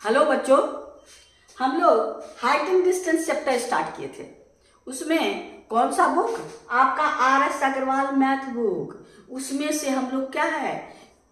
Hello बच्चों, हम लोग height and distance chapter start किए थे। उसमें कौन सा बुक? आपका RS अग्रवाल मैथ बुक। उसमें से हम लोग क्या है,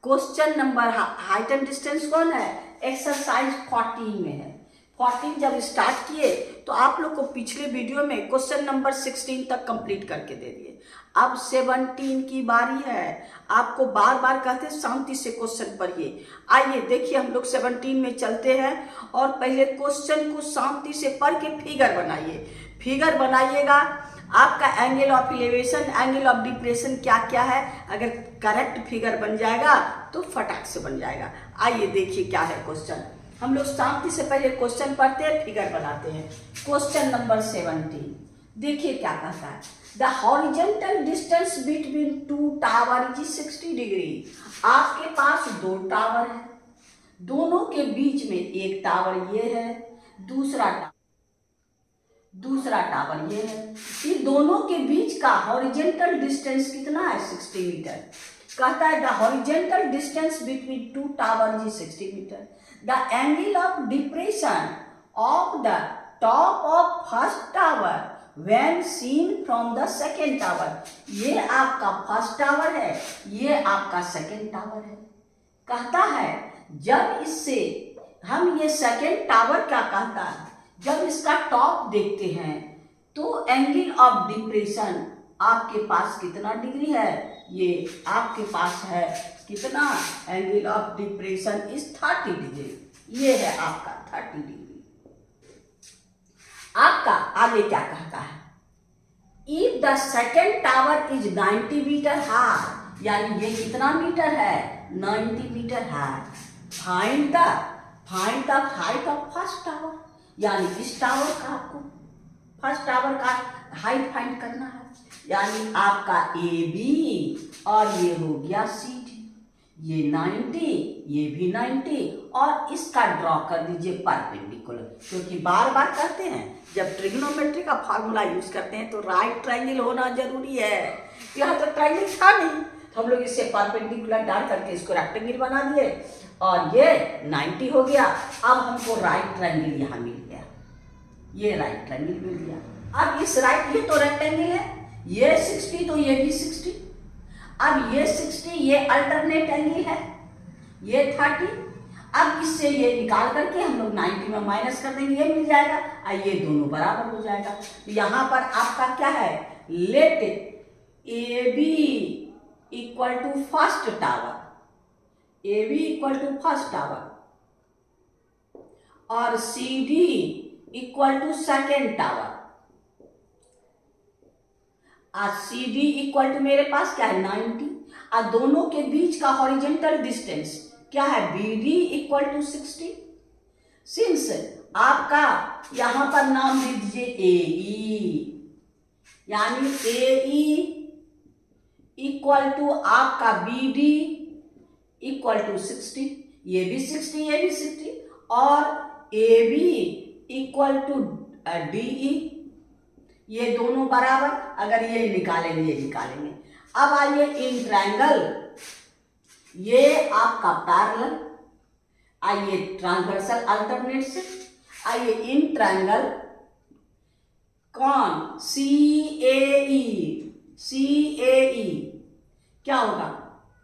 question number height and distance कौन है, एक्सरसाइज 14 में है। 14 जब स्टार्ट किए तो आप लोग को पिछले वीडियो में क्वेश्चन नंबर 16 तक कंप्लीट करके दे दिए। अब 17 की बारी है। आपको बार बार कहते शांति से क्वेश्चन पढ़िए। आइए देखिए, हम लोग 17 में चलते हैं और पहले क्वेश्चन को शांति से पढ़ के फिगर बनाइए। फिगर बनाइएगा। आपका angle of elevation, angle of depression क्या क्या है, अगर करेक्ट फिगर बन जाएगा तो फटाक से बन जाएगा। आइए देखिए क्या है क्वेश्चन। हम लोग शांति से पहले क्वेश्चन पढ़ते हैं, फिगर बनाते हैं। क्वेश्चन नंबर 17 देखिए क्या कहता है। The horizontal distance between two tower is 60 degree. आपके पास दो टावर है, दोनों के बीच में एक टावर ये है, दूसरा टावर ये है। इन दोनों के बीच का हॉरिजेंटल डिस्टेंस कितना है? 60 मीटर। कहता है the horizontal distance between two tower is 60 metre. The angle of depression of the top of first tower when seen from the second tower. ये आपका फर्स्ट टावर है, ये आपका सेकेंड टावर है। कहता है जब इससे हम ये सेकेंड टावर क्या कहता है, जब इसका टॉप देखते हैं तो एंगल ऑफ डिप्रेशन आपके पास कितना डिग्री है? ये आपके पास है कितना? Angle of depression is 30 degree. ये है आपका 30 डिग्री। आपका आगे क्या कहता है? If the second tower is 90 metre high, यानी ये कितना मीटर है? 90 metre high. Find the height of first tower, यानी इस टावर का आपको फर्स्ट टावर का हाइट फाइंड करना है। यानी आपका AB और ये हो गया CD, ये 90, ये भी 90 और इसका ड्रॉ कर दीजिए परपेंडिकुलर। क्योंकि बार बार कहते हैं जब ट्रिग्नोमेट्री का फार्मूला यूज करते हैं तो राइट ट्रायंगल होना जरूरी है। यहाँ तो ट्रायंगल था नहीं तो हम लोग इसे परपेंडिकुलर डाल करके इसको रेक्टेंगल बना दिए और ये 90 हो गया। अब हमको राइट ट्रायंगल यहाँ मिल गया, ये राइट ट्रायंगल मिल गया। अब इस राइट, ये तो रेक्टेंगल है, ये 60 तो ये भी 60। अब ये 60, ये अल्टरनेट एंगल है, ये 30। अब इससे ये निकाल करके हम लोग 90 में माइनस कर देंगे, ये मिल जाएगा और ये दोनों बराबर हो जाएगा। तो यहाँ पर आपका क्या है? Let AB equal to first tower, AB equal to first tower और CD equal to second tower. आज CD इक्वल टू मेरे पास क्या है? 90 और दोनों के बीच का हॉरिजेंटल डिस्टेंस क्या है? BD equal to 60। सिंस आपका यहां पर नाम दे दीजिए AE, यानी AE इक्वल टू आपका BD इक्वल टू 60, ये भी 60, ये भी 60 और AB इक्वल टू DE, ये दोनों बराबर। अगर ये निकालेंगे, ये निकालेंगे। अब आइए इन ट्रायंगल, ये आपका पैरेलल, आइए ट्रांसवर्सल अल्टरनेट से, आइए इन ट्रायंगल कौन? CAE क्या होगा?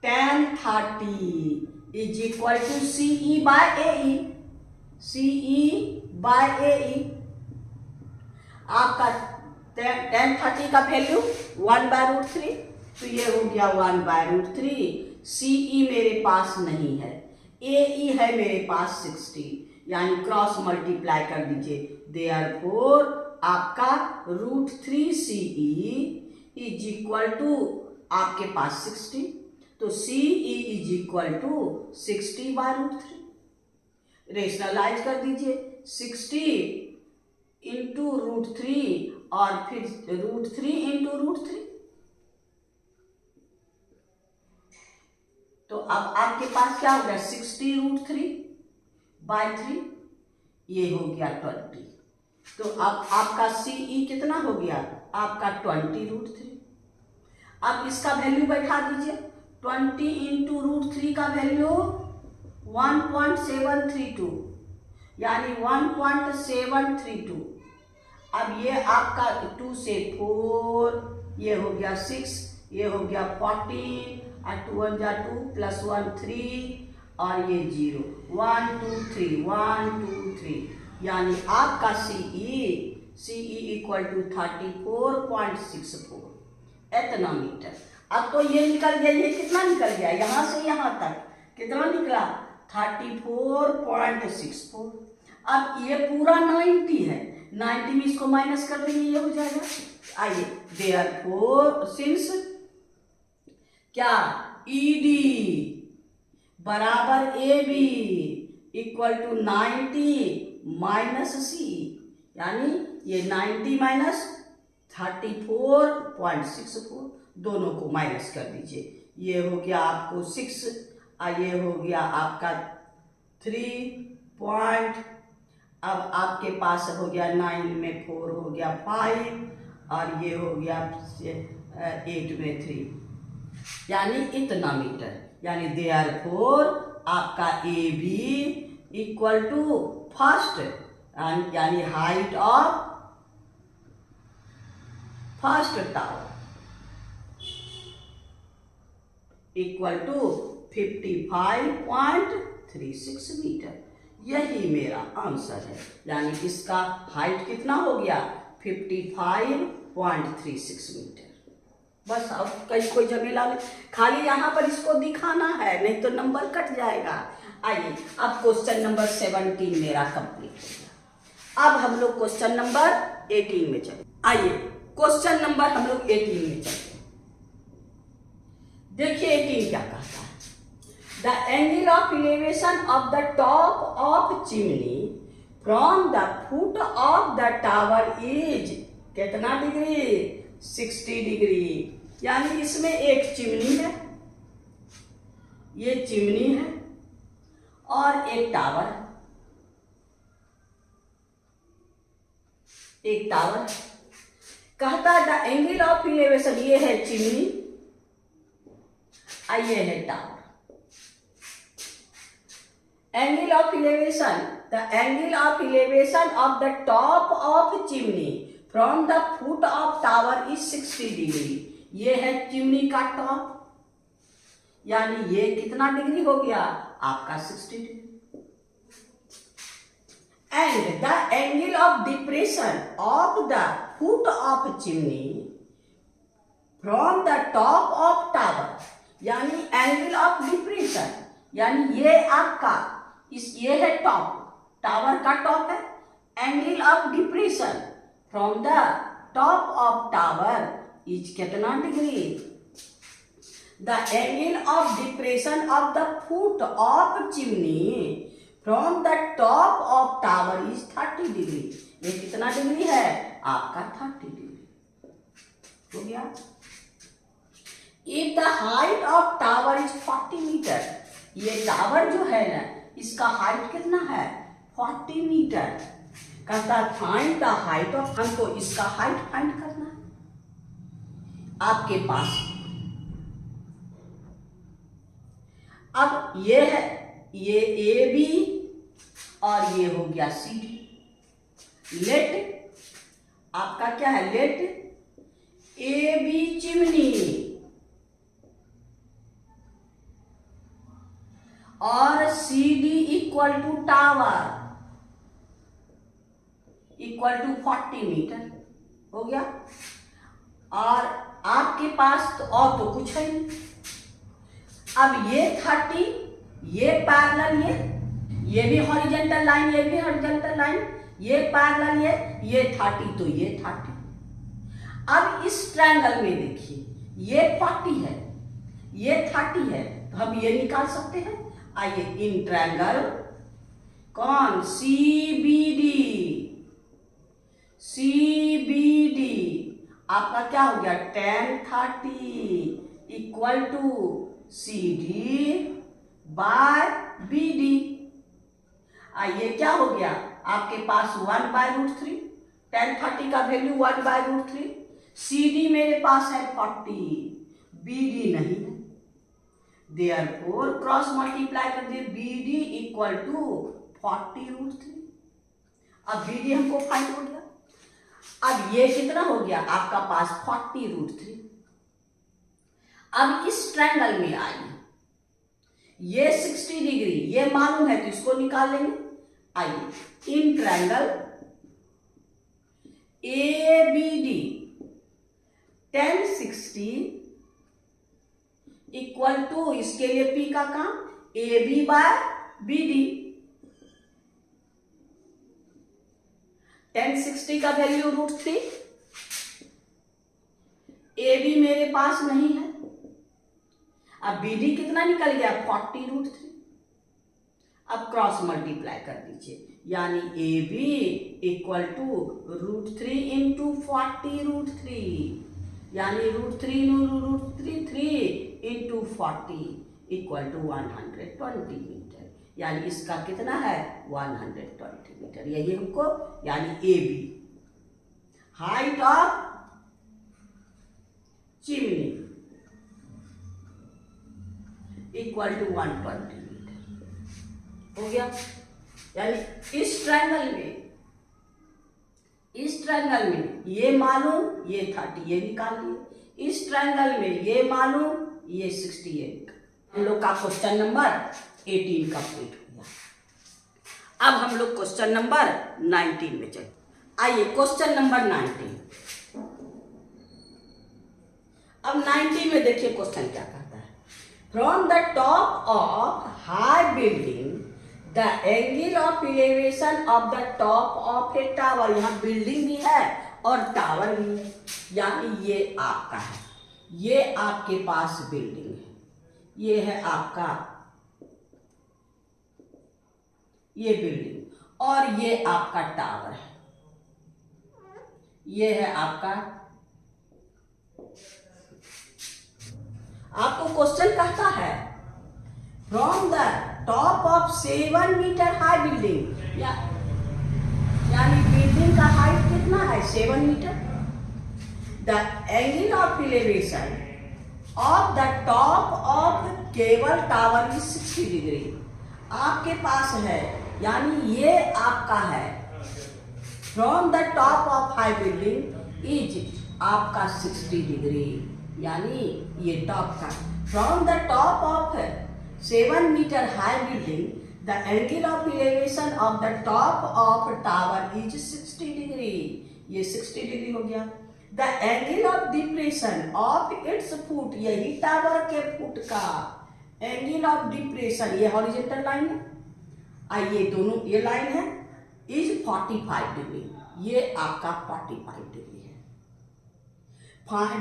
tan 30 is equal to CE by AE। आपका tan 30 का वैल्यू 1/√3, तो ये हो गया 1/√3। CE मेरे पास नहीं है, AE है मेरे पास 60, यानी क्रॉस मल्टीप्लाई कर दीजिए। देयरफॉर आपका √3 CE इज इक्वल टू आपके पास 60, तो CE is equal to 60/√3। Rationalise कर दीजिए, 60 इंटू √3 और फिर √3 इंटू √3। तो अब आपके पास क्या हो गया? 60√3/3, ये हो गया 20। तो अब आपका CE कितना हो गया? आपका 20√3। अब इसका वैल्यू बैठा दीजिए, 20 इंटू √3 का वैल्यू 1.732 यानी 1.732। अब ये आपका 2 से 4, ये हो गया 6, ये हो गया 14, और 2 1 जा 2 प्लस 1 3 और ये 0, 1 2 3 1 2 3, यानी आपका CE इक्वल टू 34.64 इतना मीटर। अब तो ये निकल गया, ये कितना निकल गया यहाँ से यहाँ तक कितना निकला 34.64। अब ये पूरा 90 है, 90 में इसको माइनस कर देंगे, ये हो जाएगा। आइए देयरफॉर सिंस क्या ED बराबर AB equal to 90 minus C, यानी ये 90 माइनस 34.64, दोनों को माइनस कर दीजिए। ये हो गया आपको 6 और ये हो गया आपका 3 अब आपके पास हो गया 9 में 4 हो गया 5 और ये हो गया 8 में 3, यानी इतना मीटर। यानी देयरफॉर आपका AB इक्वल टू फर्स्ट यानी height of first tower equal to 55.36 metre. यही मेरा आंसर है, यानी इसका हाइट कितना हो गया 55.36 मीटर। बस अब कोई झमेला नहीं, खाली यहाँ पर इसको दिखाना है, नहीं तो नंबर कट जाएगा। आइए अब क्वेश्चन नंबर 17 मेरा कंप्लीट हो गया। अब हम लोग क्वेश्चन नंबर 18 में चले। आइए क्वेश्चन नंबर हम लोग 18 में चलते हैं। देखिए 18 क्या कहता है, the angle of elevation of the top of chimney from the foot of the tower is कितना डिग्री 60 डिग्री। यानी इसमें एक चिमनी है, ये चिमनी है और एक टावर, एक टावर कहता है द एंगल ऑफ इलेवेशन, ये है चिमनी और ये है tower. Angle of elevation, the angle of elevation of the top of chimney from the foot of tower is 60 degree. ये है चिमनी का टॉप, यानी ये कितना डिग्री हो गया आपका 60 degree. And the angle of depression of the foot of chimney from the top of tower, यानी एंगल ऑफ डिप्रेशन, यानी ये आपका ये है टॉप, टावर का टॉप है। Angle of depression from the top of tower is कितना degree, the angle of depression of the foot of chimney from the top of tower is 30 degree. ये कितना डिग्री है आपका 30 डिग्री हो गया। If the height of tower is 40 metre, ये tower जो है ना इसका हाइट कितना है 40 मीटर। कहता है फाइंड द हाइट ऑफ, हमको इसका हाइट फाइंड करना है। आपके पास अब ये है, ये AB और ये हो गया CD। लेट आपका क्या है, लेट AB चिमनी और CD equal to tower equal to 40 metre हो गया। और आपके पास और तो कुछ है नहीं। अब ये 30, ये पैरेलल, ये भी हॉरिजॉन्टल लाइन, ये भी हॉरिजॉन्टल लाइन, ये पैरेलल, ये 30 तो ये 30। अब इस ट्रायंगल में देखिए ये 40 है, ये 30 है, तो हम ये निकाल सकते हैं। आइए इन ट्रायंगल कौन CBD आपका क्या हो गया tan 30 equal to CD by BD। ये क्या हो गया आपके पास 1/√3, tan 30 का वैल्यू 1/√3, CD मेरे पास है 40, BD नहीं है। देयरफॉर क्रॉस मल्टीप्लाई कर दिए, BD इक्वल टू 40√3। अब बी डी हमको फाइंड हो गया। अब ये कितना हो गया आपका पास 40√3। अब इस ट्रायंगल में आइए, ये 60 डिग्री ये मालूम है तो इसको निकाल लेंगे। आइए in triangle A B D tan 60 equal to, इसके लिए पी का काम A B by B D. tan 60 का वैल्यू √3, ए बी मेरे पास नहीं है। अब बी डी कितना निकल गया 40√3। अब क्रॉस मल्टीप्लाई कर दीजिए, यानी A B equal to √3 into 40√3, यानी √3 इंटू 40 इक्वल टू 120 मीटर, यानी इसका कितना है 120 मीटर। यही हमको यानी A B height of chimney equal to 120 metre हो गया। यानी इस ट्रायंगल में ये मालूम ये 30 ये निकाल लिए, इस ट्रायंगल में ये मालूम ये 68। हम लोग का क्वेश्चन नंबर 18 कंप्लीट हो गया। अब हम लोग क्वेश्चन नंबर 19 में चले। आइए क्वेश्चन नंबर 19। अब 19 में देखिए क्वेश्चन क्या कहता है। From the top of high building the angle of elevation of the top of a tower, यहाँ बिल्डिंग भी है और टावर भी है, यानी ये आपका है, ये आपके पास बिल्डिंग है, ये है आपका ये बिल्डिंग और ये आपका टावर है, ये है आपका। आपको क्वेश्चन कहता है from the top of 7 metre high building, यानी बिल्डिंग का हाइट कितना है 7 metre. The angle of elevation of the top of cable tower is 60 degree. आपके पास है, यानी ये आपका है from the top of high building is आपका 60 डिग्री, यानी ये टॉप का। From the top of 7 metre high building the angle of elevation of the top of tower is 60 degree, ये 60 डिग्री हो गया। The angle of depression of its foot, यही tower के foot का एंगल ऑफ डिप्रेशन, ये horizontal line है, आइए दोनों ये लाइन है, इज 45 डिग्री, ये आपका 45 डिग्री है।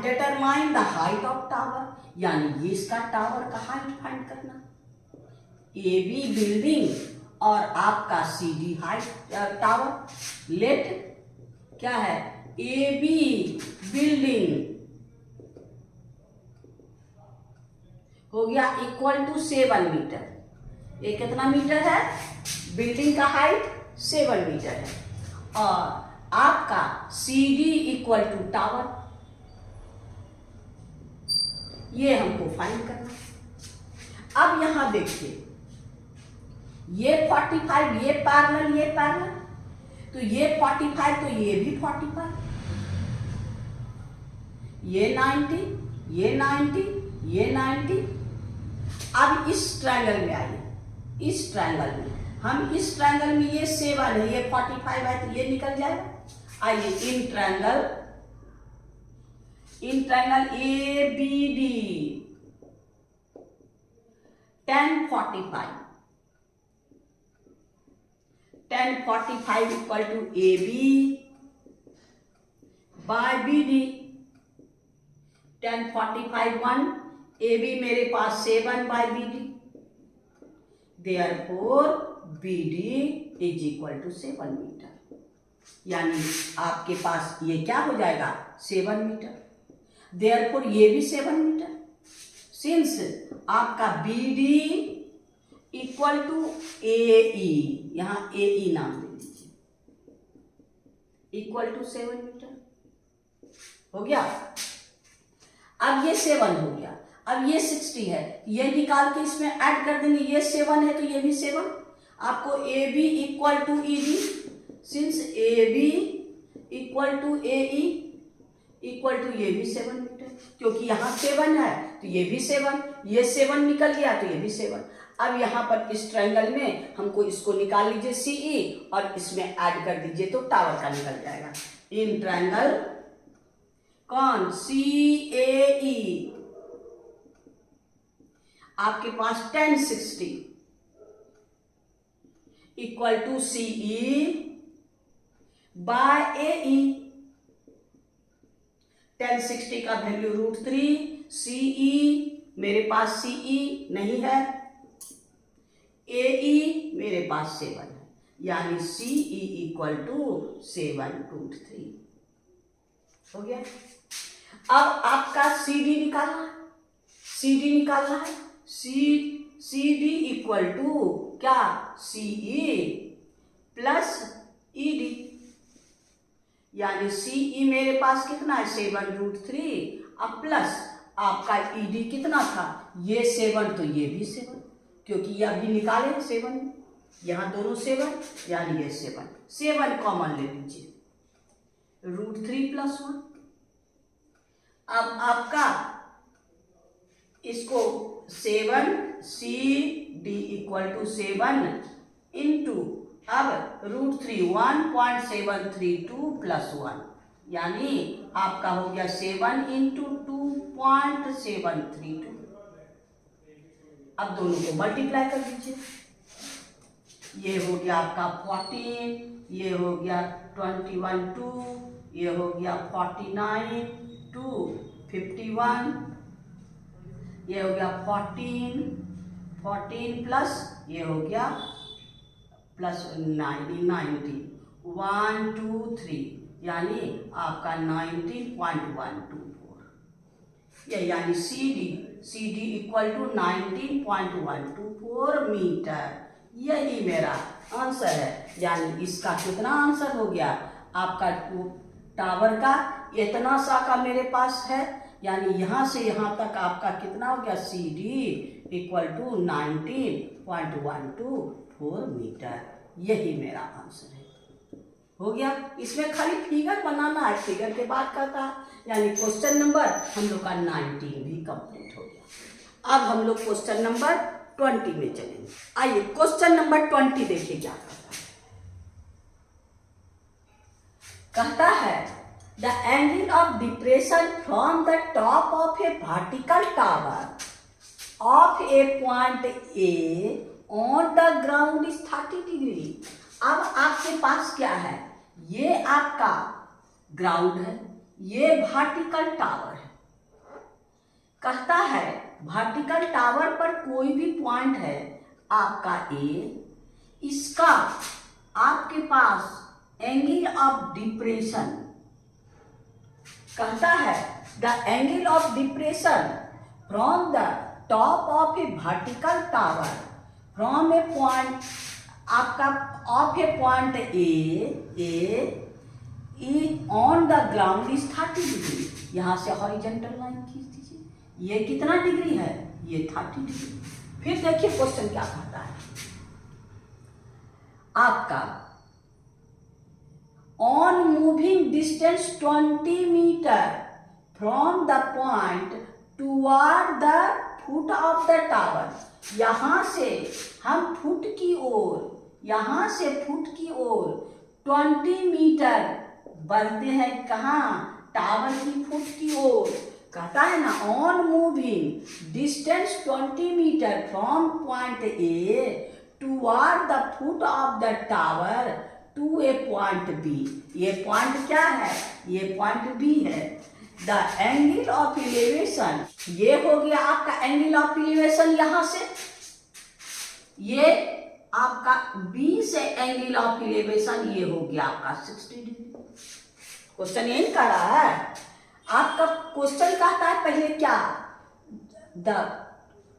Determine the height of tower, यानी ये इसका टावर का हाइट फाइंड करना। ए बी बिल्डिंग और आपका C D height tower. Let क्या है ए बी बिल्डिंग हो गया इक्वल टू 7 मीटर। ये कितना मीटर है, बिल्डिंग का हाइट 7 मीटर है और आपका C D equal to tower, ये हमको फाइंड करना। अब यहां देखिए ये 45, ये पैरेलल, तो ये 45 तो ये भी 45, ये 90, ये 90, ये 90। अब इस ट्रायंगल में आइए, इस ट्रायंगल में हम इस ट्रायंगल में ये 7 है, ये 45 है, तो ये निकल जाएगा। आइए in triangle A B D tan 45 equal to A B by B D. tan 45 1, A B मेरे पास 7 by B D, therefore B D is equal to 7 metre, यानी आपके पास ये क्या हो जाएगा 7 मीटर, देयरफॉर ये भी 7 मीटर। सिंस आपका B D equal to A ई, यहां ए ई नाम दे दीजिए, इक्वल टू 7 मीटर हो गया। अब ये 7 हो गया, अब ये 60 है, ये निकाल के इसमें ऐड कर देंगे, ये 7 है तो ये भी 7। आपको A B equal to E D since A B equal to A E equal to ये भी 7 मीटर, क्योंकि यहाँ 7 है तो ये भी 7, ये 7 निकल गया तो ये भी 7। अब यहाँ पर इस ट्रायंगल में हमको इसको निकाल लीजिए CE और इसमें ऐड कर दीजिए तो टावर का निकल जाएगा। इन ट्रायंगल कौन CAE आपके पास 1060 equal to CE by AE। 1060 का वैल्यू √3, CE मेरे पास CE नहीं है, AE मेरे पास 7 है, यानी CE इक्वल टू 7√3 हो गया। अब आपका CD निकालना है, CD निकालना है, CD इक्वल टू क्या CE प्लस ED, यानी CE मेरे पास कितना है 7√3, अब प्लस आपका ED कितना था, ये 7 तो ये भी 7, क्योंकि ये अभी निकाले 7, यहाँ दोनों 7 यानी ये 7 कॉमन ले लीजिए, √3 + 1। अब आपका इसको 7 CD इक्वल टू 7 इंटू अब √3 1.732 + 1, यानी आपका हो गया 7 इंटू 2.732। अब दोनों को मल्टीप्लाई कर दीजिए, ये हो गया आपका 14, ये हो गया 21 2, ये हो गया 49 2 51, ये हो गया 14 प्लस ये हो गया प्लस 90 1 2 3, यानी आपका 19.124, ये यानी CD इक्वल टू 19.124 मीटर, यही मेरा आंसर है। यानी इसका कितना आंसर हो गया आपका टावर का इतना सा का मेरे पास है, यानी यहाँ से यहाँ तक आपका कितना हो गया CD इक्वल टू 19.124 मीटर, यही मेरा आंसर है। हो गया, इसमें खाली फिगर बनाना है, फिगर के बाद करता है, यानी क्वेश्चन नंबर हम लोग का 19 भी कंप्लीट हो गया। अब हम लोग क्वेश्चन नंबर 20 में चलेंगे। आइए क्वेश्चन नंबर 20 देखिए क्या कहता है the angle of depression from the top of a vertical tower of a point A on the ground is 30 degree. अब आपके पास क्या है, ये आपका ग्राउंड है, ये वर्टिकल टावर है। कहता है वर्टिकल टावर पर कोई भी पॉइंट है आपका ए, इसका आपके पास एंगल ऑफ डिप्रेशन, कहता है the angle of depression from the top of a vertical tower from A point आपका of a point A on the ground is 30 degree. यहां से हॉरिजॉन्टल लाइन खींच दीजिए, ये कितना डिग्री है, ये 30 डिग्री। फिर देखिए क्वेश्चन क्या कहता है आपका on moving distance 20 metre from the point toward the foot of the tower. यहां से हम फुट की ओर, यहां से फुट की ओर 20 मीटर बढ़ते हैं, कहाँ, टावर की फुट की ओर। कहता है ना on moving distance 20 metre from point A toward the foot of the tower to a point B. ये पॉइंट क्या है, ये पॉइंट बी है। द एंगल ऑफ एलिवेशन, ये हो गया आपका एंगल ऑफ एलिवेशन, यहां से ये आपका बी से एंगल ऑफ एलिवेशन ये हो गया आपका 60 डिग्री। क्वेश्चन यही कर रहा है आपका। क्वेश्चन कहता है पहले क्या, द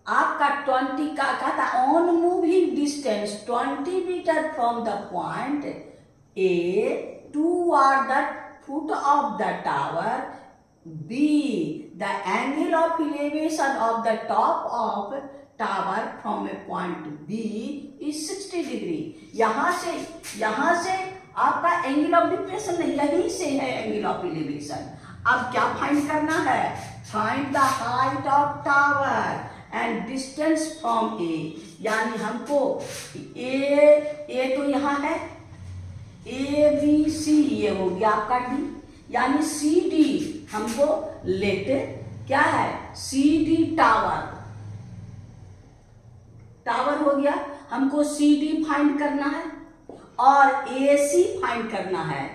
आपका 20 का कहता है on moving distance 20 metre from the point A toward the foot of the tower B, the angle of elevation of the top of tower from A point B is 60 degree. यहां से आपका angle of depression यहीं से है, angle of elevation. अब क्या find करना है? Find the height of tower and distance from A, यानी हमको ए तो यहाँ है, ए बी सी, ये हो गया आपका डी, यानी सी डी हमको लेते क्या है, सी डी टावर, टावर हो गया, हमको सी डी फाइंड करना है और ए सी फाइंड करना है,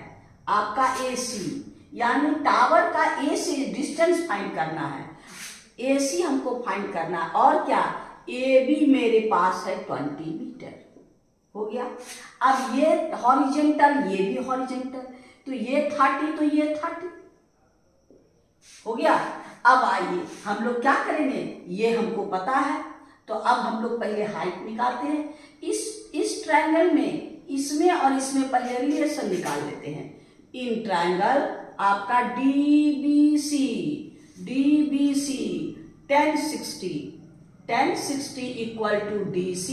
आपका ए सी, यानी टावर का ए से डिस्टेंस फाइंड करना है, ए सी हमको फाइंड करना है, और क्या, ए बी मेरे पास है 20 मीटर, हो गया। अब ये हॉरिजेंटल, ये भी हॉरिजेंटल, तो ये 30 तो ये 30 हो गया। अब आइए हम लोग क्या करेंगे, ये हमको पता है, तो अब हम लोग पहले हाइट निकालते हैं। इस ट्रायंगल में, इसमें और इसमें पहले रिलेशन निकाल लेते हैं। इन ट्रायंगल आपका DBC 1060 equal to DC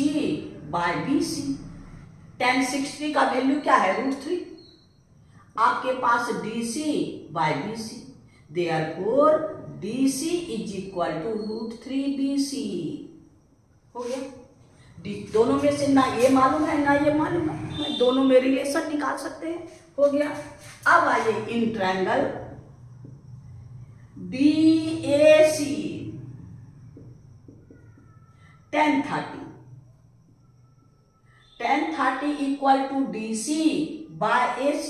by BC। 1060 का वैल्यू क्या है, √3, आपके पास DC by BC, therefore DC is equal to √3BC, हो गया। दोनों में से ना ये मालूम है ना ये मालूम है, दोनों में रिलेशन निकाल सकते हैं, हो गया। अब आइए in triangle DAC 1030 equal to DC by AC,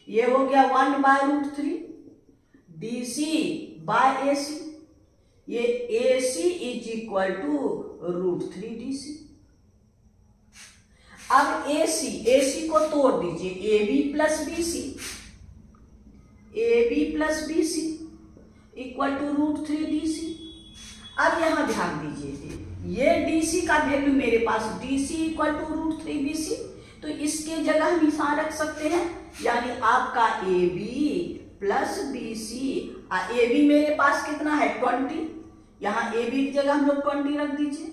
ये हो गया 1/√3 DC बाय AC, ये AC is equal to √3 DC। अब AC को तोड़ दीजिए, AB plus BC equal to √3 DC। अब यहां ध्यान दीजिए, ये DC का वैल्यू मेरे पास, DC इक्वल टू √3 BC, तो इसके जगह हम निशान रख सकते हैं, यानी आपका AB प्लस BC, AB मेरे पास कितना है 20, यहाँ AB की जगह हम लोग 20 रख दीजिए।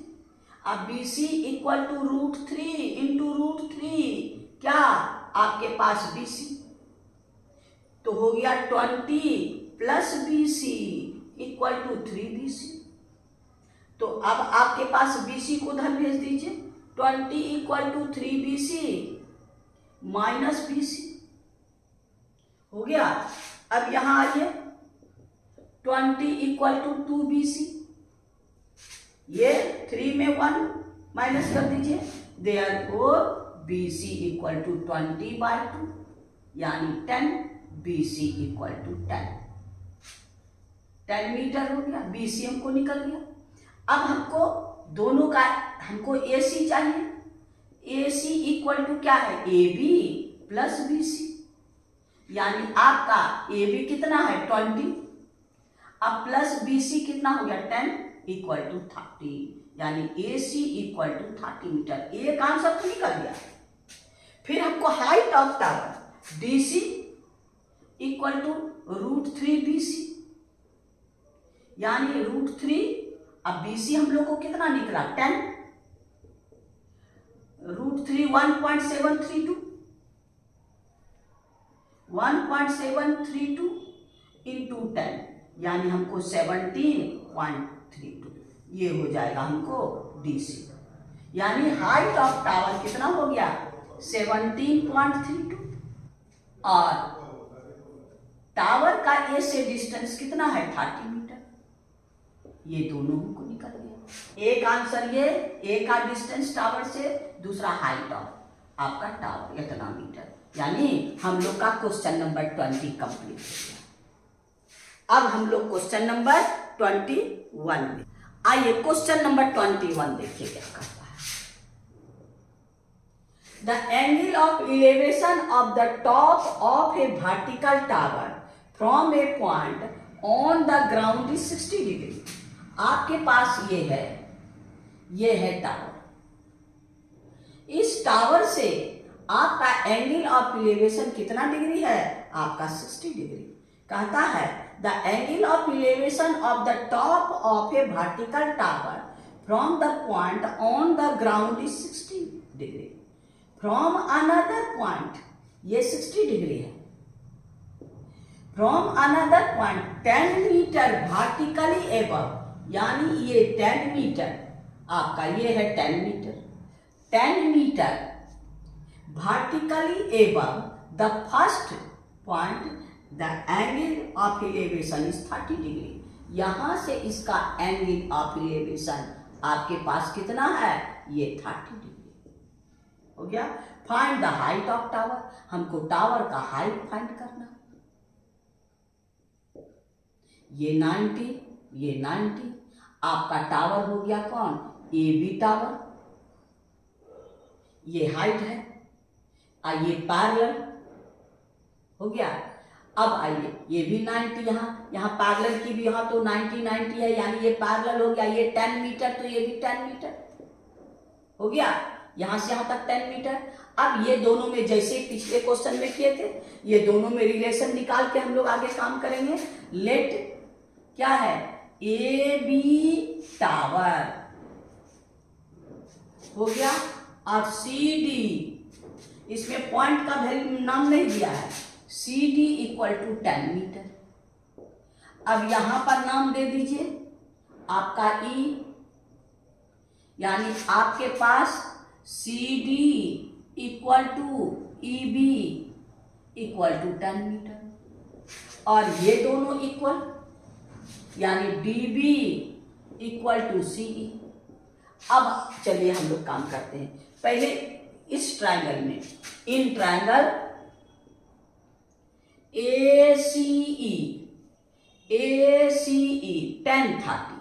अब BC इक्वल टू √3 इंटू √3, क्या आपके पास BC, तो हो गया 20 plus BC equal to 3BC। तो अब आपके पास BC को उधर भेज दीजिए, 20 equal to 3BC minus BC, हो गया। अब यहां आइए, 20 इक्वल टू 2BC, ये 3 में 1 माइनस कर दीजिए, देयरफॉर BC इक्वल टू 20/2, यानी 10, BC इक्वल टू 10 मीटर हो गया, BC हमको निकल गया। अब हमको दोनों का, हमको AC चाहिए, AC इक्वल टू क्या है, AB प्लस BC, यानी आपका AB कितना है 20, अब प्लस BC कितना हो गया 10 इक्वल टू 30, यानी AC इक्वल टू 30 मीटर, एक आंसर तो निकल गया। फिर हमको height of tower DC equal to √3BC, यानी √3, अब BC हम लोग को कितना निकला 10, √3 1.732 इंटू 10, यानी हमको 17.32, ये हो जाएगा हमको DC, यानी हाइट ऑफ टावर कितना हो गया 17.32, और टावर का ए से डिस्टेंस कितना है 30 मीटर, ये दोनों हमको निकल गया। एक आंसर ये, ए का डिस्टेंस टावर से, दूसरा हाइट ऑफ आपका टावर इतना मीटर, यानी हम लोग का क्वेश्चन नंबर 20 कंप्लीट हो गया। अब हम लोग क्वेश्चन नंबर 21 में आइए, क्वेश्चन नंबर 21 देखिए क्या करता है। The angle of elevation of the top of a vertical tower from A point on the ground is 60 degree. आपके पास ये है टावर, इस टावर से आपका एंगल ऑफ एलिवेशन कितना डिग्री है, आपका 60 डिग्री। कहता है the angle of elevation of the top of a vertical tower from the point on the ground is 60, degree. From another point, ये 60 डिग्री है। From another point 10 metre vertically above, यानी ये 10 metre आपका, ये है 10 metre, 10 metre vertically above the first point, the angle of elevation is 30 degree. यहां से इसका एंगल ऑफ एलिवेशन आपके पास कितना है, ये 30 डिग्री हो गया। Find the height of tower, हमको टावर का हाइट फाइंड करना। ये 90, ये 90, आपका टावर हो गया कौन, ए बी टावर, ये हाइट है, आइए पैरेलल हो गया। अब आइए ये भी 90, यहाँ पैरेलल की भी, यहाँ तो 90 90 है, यानी ये पैरेलल हो गया। ये 10 मीटर, तो ये भी 10 मीटर हो गया, यहां से यहां तक 10 मीटर। अब ये दोनों में, जैसे पिछले क्वेश्चन में किए थे, ये दोनों में रिलेशन निकाल के हम लोग आगे काम करेंगे। लेट क्या है, ए बी टावर हो गया, और सी डी, इसमें पॉइंट का वैल्यू नाम नहीं दिया है, C D equal to 10 metre. अब यहां पर नाम दे दीजिए आपका ई, यानी आपके पास C D equal to E B equal to 10 meter, और ये दोनों इक्वल, यानी D B equal to C E. अब चलिए हम लोग काम करते हैं। पहले इस ट्रायंगल में, in triangle A C E 1030,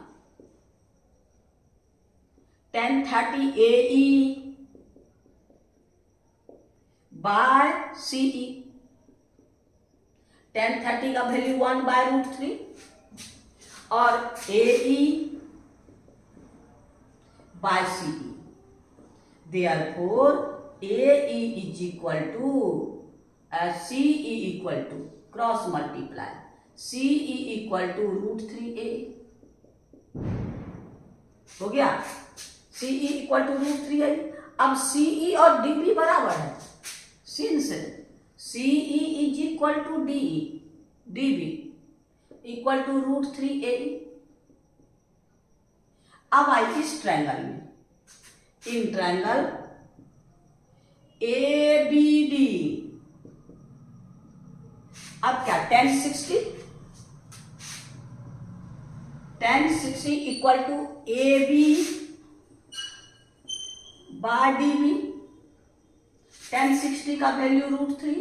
1030 A E by C ई, 1030 का वैल्यू 1/√3, और A E by C E. Therefore, AE is equal to CE equal to, cross multiply, CE equal to √3A हो गया, CE equal to √3A। अब CE और DB बराबर है, since CE is equal to DE, DB equal to √3A। अब आई इस triangle में, in triangle A B D, अब क्या 1060 equal to A B by D B, 1060 का value √3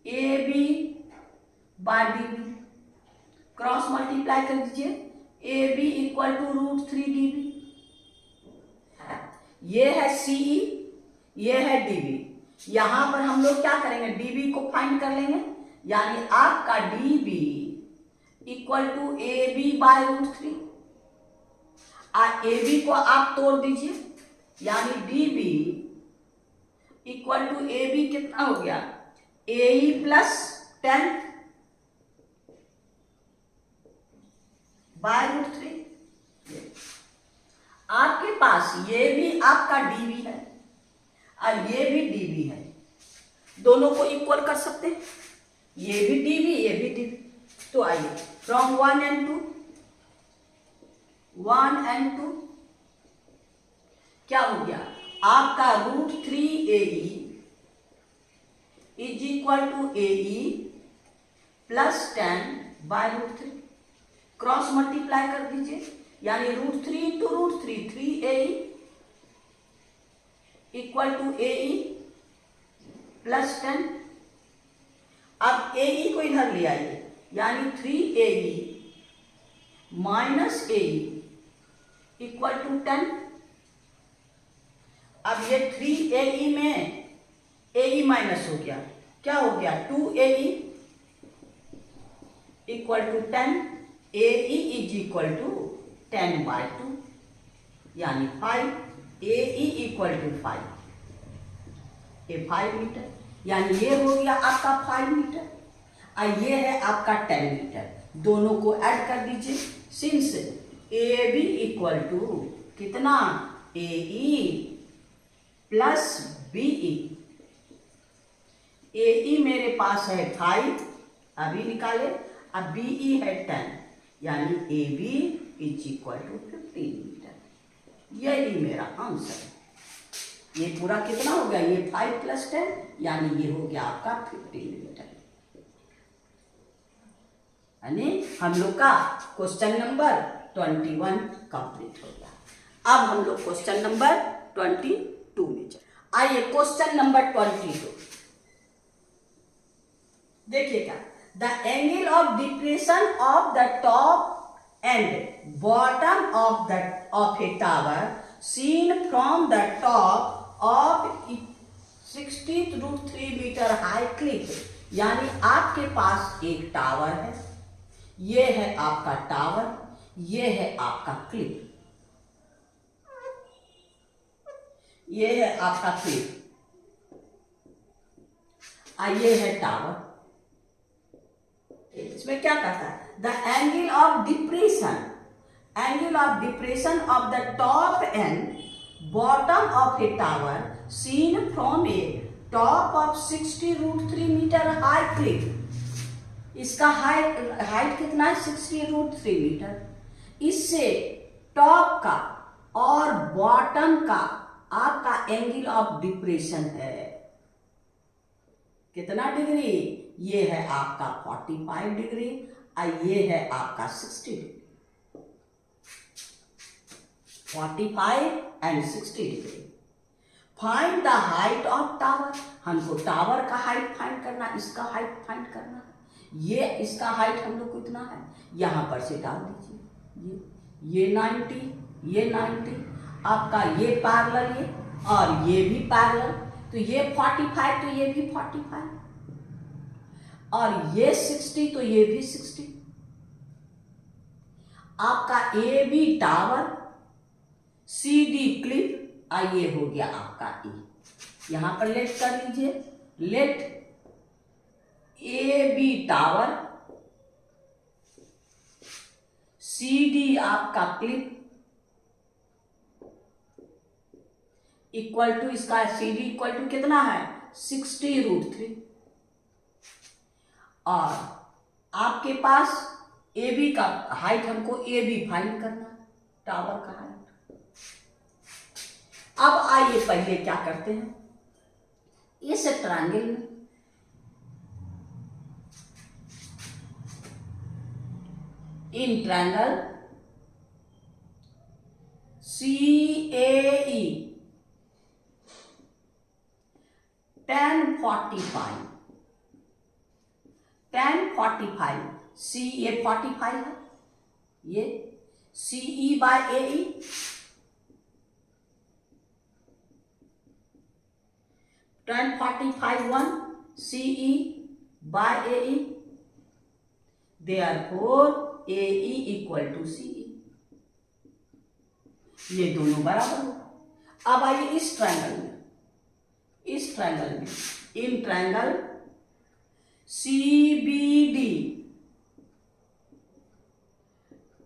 A B by D B, cross multiply कर दीजिए, A B equal to √3 D B. ये है सीई, ये है डीबी। यहां पर हम लोग क्या करेंगे, डीबी को फाइंड कर लेंगे, यानी आपका DB equal to A B by √3, और ए बी को आप तोड़ दीजिए, यानी DB equal to A B कितना हो गया, ए ई प्लस 10 बाय √3। आपके पास ये भी आपका डीबी है और ये भी डीबी है, दोनों को इक्वल कर सकते हैं, ये भी डीबी ये भी डीबी। तो आइए फ्रॉम 1 and 2 क्या हो गया, आपका √3AE is equal to AE plus 10 by √3, cross multiply कर दीजिए, यानी √3 into √3 3AE equal to AE plus 10। अब AE को इधर ले आइए, यानी 3AE minus AE equal to 10। अब ये 3AE में AE माइनस हो गया, क्या हो गया 2AE equal to 10, AE is equal to 10/2 यानी 5, AE इक्वल टू 5, ये 5 मीटर, यानी ये हो गया आपका 5 मीटर और ये है आपका 10 मीटर। दोनों को ऐड कर दीजिए, सिंस AB इक्वल टू कितना AE प्लस BE। AE मेरे पास है 5, अभी निकाले। अब BE है 10, यानी AB is equal to 15 metre. यही मेरा आंसर है। ये पूरा कितना हो गया? ये 5 + 10, यानी ये हो गया आपका 15 मीटर। यानी हम लोग का क्वेश्चन नंबर 21 कंप्लीट हो गया। अब हम लोग क्वेश्चन नंबर 22 में चले। आइए क्वेश्चन नंबर 22 देखिएगा। The angle of depression of the top and bottom of a tower seen from the top of 60√3 metre high cliff. यानी आपके पास एक टावर है, ये है आपका टावर, ये है आपका क्लिफ, ये है आपका क्लिफ, ये है टावर। इसमें क्या कहता है? The angle of depression of the top and bottom of a tower seen from a top of 60√3 metre high cliff. इसका हाइट कितना है? 60√3 मीटर। इससे टॉप का और बॉटम का आपका एंगल ऑफ डिप्रेशन है कितना डिग्री? ये है आपका 45 डिग्री और ये है आपका 60 degree. 45 and 60 degree. Find the height of tower. हमको टावर का हाइट फाइंड करना, इसका हाइट फाइंड करना। ये इसका हाइट हम लोग को इतना है, यहां पर से डाल दीजिए। ये 90, ये 90, आपका ये पैरेलल, ये और ये भी पैरेलल, तो ये 45 तो ये भी 45, और ये 60 तो ये भी 60। आपका AB टावर, CD क्लिफ, ये हो गया आपका E। यहां पर लेट कर लीजिए। लेट AB टावर, CD आपका क्लिफ इक्वल टू, इसका CD इक्वल टू कितना है? 60√3। और आपके पास AB का हाइट, हमको AB फाइंड करना, टावर का हाइट। अब आइए पहले क्या करते हैं, इस ट्रायंगल में इन ट्रायंगल CAE 1045, 1045, C ये 45 है, ये CE by AE, 1045 1 CE by AE, therefore AE equal to CE। ये दोनों बराबर हो। अब आइए इस ट्रायंगल में, इस ट्रायंगल में इन ट्रायंगल CBD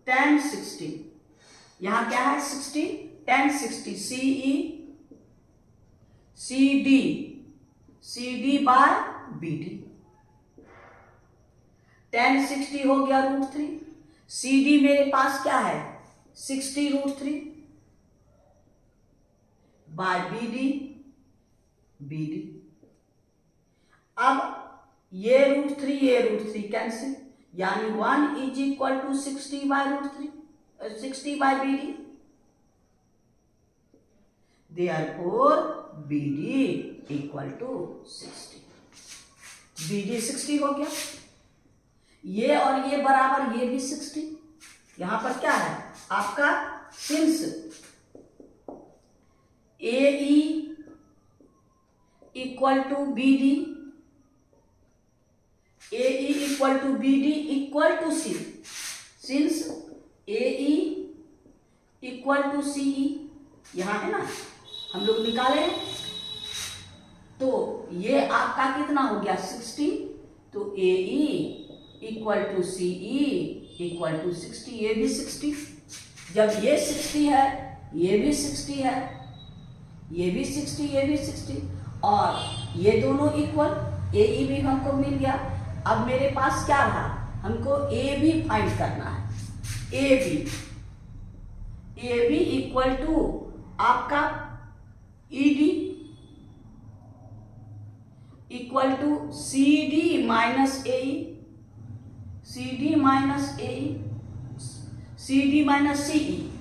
1060, यहां क्या है? 60, 1060 CE CD by BD, 1060 हो गया √3। CD मेरे पास क्या है? 60√3 by BD। अब ये √3 कैंसिल, यानी 1 is equal to 60 by √3, 60 by BD। Therefore BD equal to 60। BD 60 हो गया। ये और ये बराबर, ये भी 60। यहां पर क्या है आपका? Since AE equal to BD, AE equal to BD equal to C, since AE equal to CE, यहां है ना, हम लोग निकाले। तो ये आपका कितना हो गया? 60। तो AE equal to CE equal to 60, ये भी 60। जब ये 60 है, ये भी 60 है, ये भी 60, ये भी 60, और ये दोनों इक्वल, ए ई भी हमको मिल गया। अब मेरे पास क्या रहा, हमको ए बी फाइंड करना है। ए बी इक्वल टू आपका E D equal to C D minus A E, C D minus A E, C D minus C E,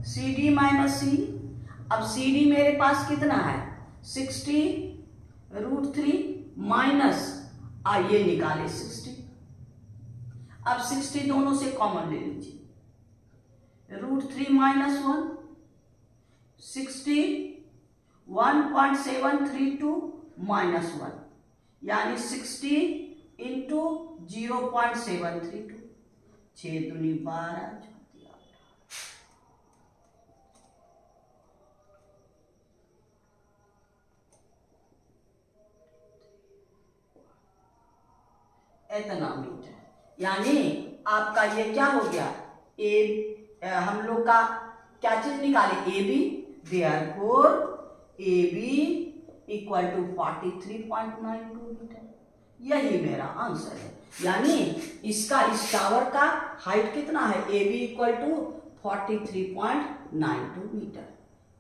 C D minus C. अब सी डी मेरे पास कितना है 60√3 minus ये निकाले 60। अब 60 दोनों से कॉमन ले लीजिए, √3 माइनस 1, 60 1.732 माइनस 1, यानी 60 इंटू 0.732, 6 दूनी 12, इतना मीटर। यानी आपका ये क्या हो गया, हम लोग का क्या चीज निकाले, A B, therefore A B equal to 43.92 metre. यही मेरा आंसर है। यानी इसका, इस टावर का हाइट कितना है, A B equal to 43.92 metre.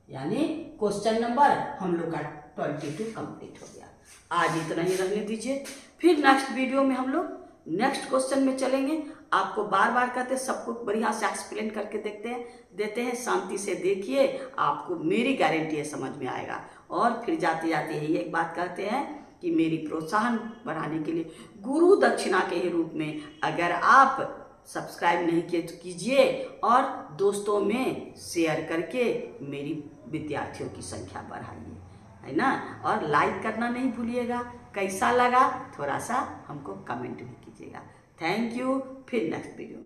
यानी क्वेश्चन नंबर हम लोग का 22 कंप्लीट हो गया। आज इतना ही रहने दीजिए, फिर नेक्स्ट वीडियो में हम लोग नेक्स्ट क्वेश्चन में चलेंगे। आपको बार बार कहते हैं, सबको बढ़िया से एक्सप्लेन करके देते हैं, शांति से देखिए, आपको मेरी गारंटी है समझ में आएगा। और फिर जाते जाते यही एक बात कहते हैं कि मेरी प्रोत्साहन बढ़ाने के लिए गुरु दक्षिणा के ही रूप में अगर आप सब्सक्राइब नहीं किए तो कीजिए, और दोस्तों में शेयर करके मेरी विद्यार्थियों की संख्या बढ़ाइए, है ना। और लाइक करना नहीं भूलिएगा। कैसा लगा थोड़ा सा हमको कमेंट भी कीजिएगा। Thank you. फिर नेक्स्ट वीडियो।